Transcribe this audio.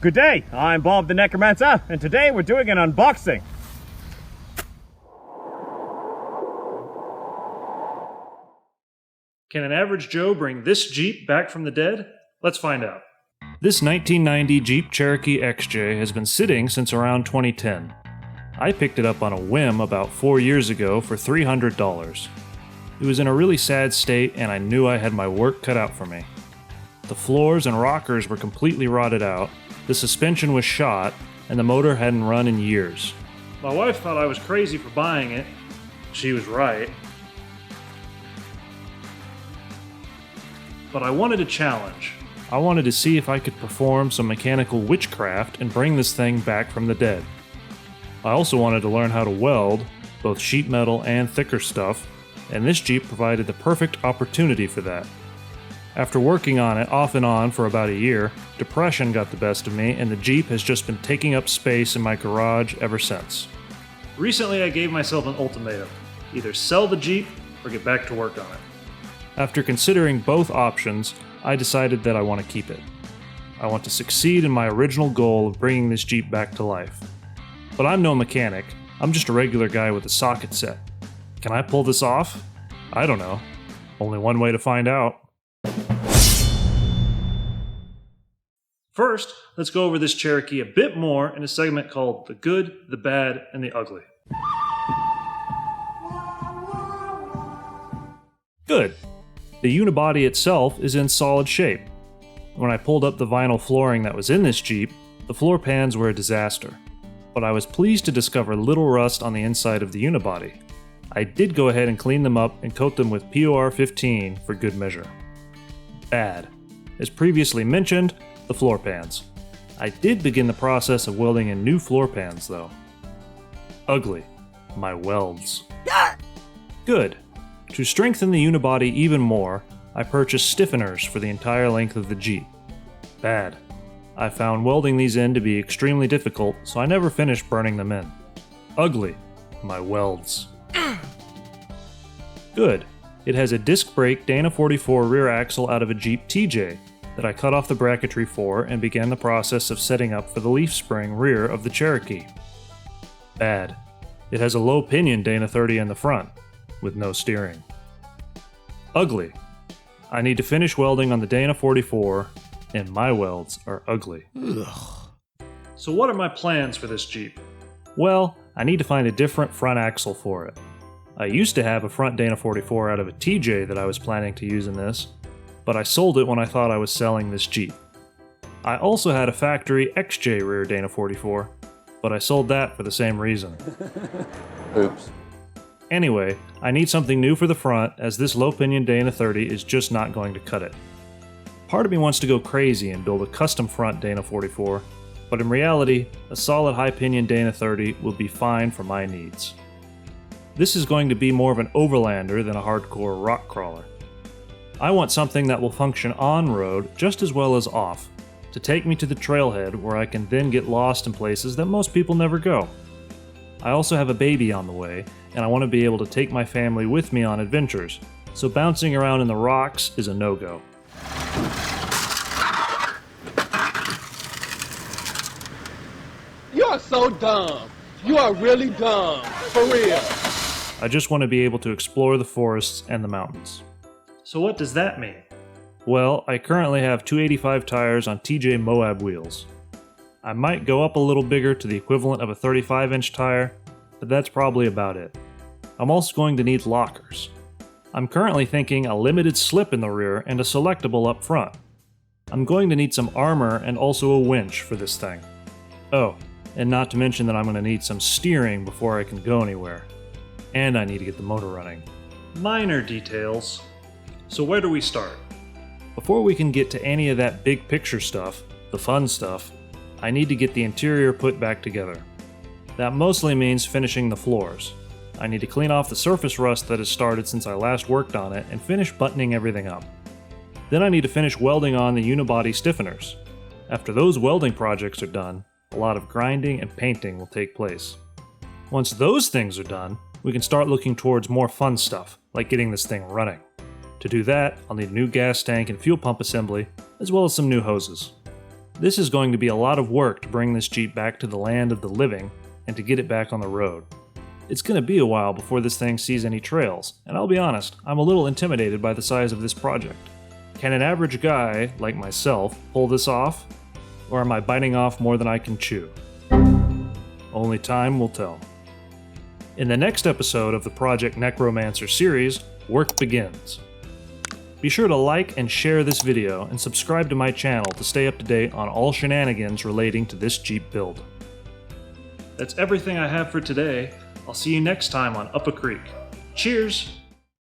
Good day, I'm Bob the Necromancer, and today we're doing an unboxing. Can an average Joe bring this Jeep back from the dead? Let's find out. This 1990 Jeep Cherokee XJ has been sitting since around 2010. I picked it up on a whim about 4 years ago for $300. It was in a really sad state and I knew I had my work cut out for me. The floors and rockers were completely rotted out, the suspension was shot, and the motor hadn't run in years. My wife thought I was crazy for buying it. She was right. But I wanted a challenge. I wanted to see if I could perform some mechanical witchcraft and bring this thing back from the dead. I also wanted to learn how to weld, both sheet metal and thicker stuff, and this Jeep provided the perfect opportunity for that. After working on it off and on for about a year, depression got the best of me and the Jeep has just been taking up space in my garage ever since. Recently I gave myself an ultimatum. Either sell the Jeep or get back to work on it. After considering both options, I decided that I want to keep it. I want to succeed in my original goal of bringing this Jeep back to life. But I'm no mechanic, I'm just a regular guy with a socket set. Can I pull this off? I don't know. Only one way to find out. First, let's go over this Cherokee a bit more in a segment called The Good, the Bad, and the Ugly. Good. The unibody itself is in solid shape. When I pulled up the vinyl flooring that was in this Jeep, the floor pans were a disaster. But I was pleased to discover little rust on the inside of the unibody. I did go ahead and clean them up and coat them with POR 15 for good measure. Bad. As previously mentioned, the floor pans. I did begin the process of welding in new floor pans though. Ugly. My welds. Good. To strengthen the unibody even more, I purchased stiffeners for the entire length of the Jeep. Bad. I found welding these in to be extremely difficult, so I never finished burning them in. Ugly. My welds. Good. It has a disc brake Dana 44 rear axle out of a Jeep TJ that I cut off the bracketry for and began the process of setting up for the leaf spring rear of the Cherokee. Bad. It has a low pinion Dana 30 in the front, with no steering. Ugly. I need to finish welding on the Dana 44, and my welds are ugly. Ugh. So what are my plans for this Jeep? Well, I need to find a different front axle for it. I used to have a front Dana 44 out of a TJ that I was planning to use in this, but I sold it when I thought I was selling this Jeep. I also had a factory XJ rear Dana 44, but I sold that for the same reason. Oops. Anyway, I need something new for the front as this low pinion Dana 30 is just not going to cut it. Part of me wants to go crazy and build a custom front Dana 44, but in reality, a solid high pinion Dana 30 will be fine for my needs. This is going to be more of an overlander than a hardcore rock crawler. I want something that will function on-road just as well as off, to take me to the trailhead where I can then get lost in places that most people never go. I also have a baby on the way, and I want to be able to take my family with me on adventures, so bouncing around in the rocks is a no-go. You are so dumb. You are really dumb. For real. I just want to be able to explore the forests and the mountains. So what does that mean? Well, I currently have 285 tires on TJ Moab wheels. I might go up a little bigger to the equivalent of a 35-inch tire, but that's probably about it. I'm also going to need lockers. I'm currently thinking a limited slip in the rear and a selectable up front. I'm going to need some armor and also a winch for this thing. Oh, and not to mention that I'm going to need some steering before I can go anywhere. And I need to get the motor running. Minor details. So where do we start? Before we can get to any of that big picture stuff, the fun stuff, I need to get the interior put back together. That mostly means finishing the floors. I need to clean off the surface rust that has started since I last worked on it and finish buttoning everything up. Then I need to finish welding on the unibody stiffeners. After those welding projects are done, a lot of grinding and painting will take place. Once those things are done, we can start looking towards more fun stuff, like getting this thing running. To do that, I'll need a new gas tank and fuel pump assembly, as well as some new hoses. This is going to be a lot of work to bring this Jeep back to the land of the living and to get it back on the road. It's going to be a while before this thing sees any trails, and I'll be honest, I'm a little intimidated by the size of this project. Can an average guy, like myself, pull this off? Or am I biting off more than I can chew? Only time will tell. In the next episode of the Project Necromancer series, work begins. Be sure to like and share this video and subscribe to my channel to stay up to date on all shenanigans relating to this Jeep build. That's everything I have for today. I'll see you next time on Up a Creek. Cheers!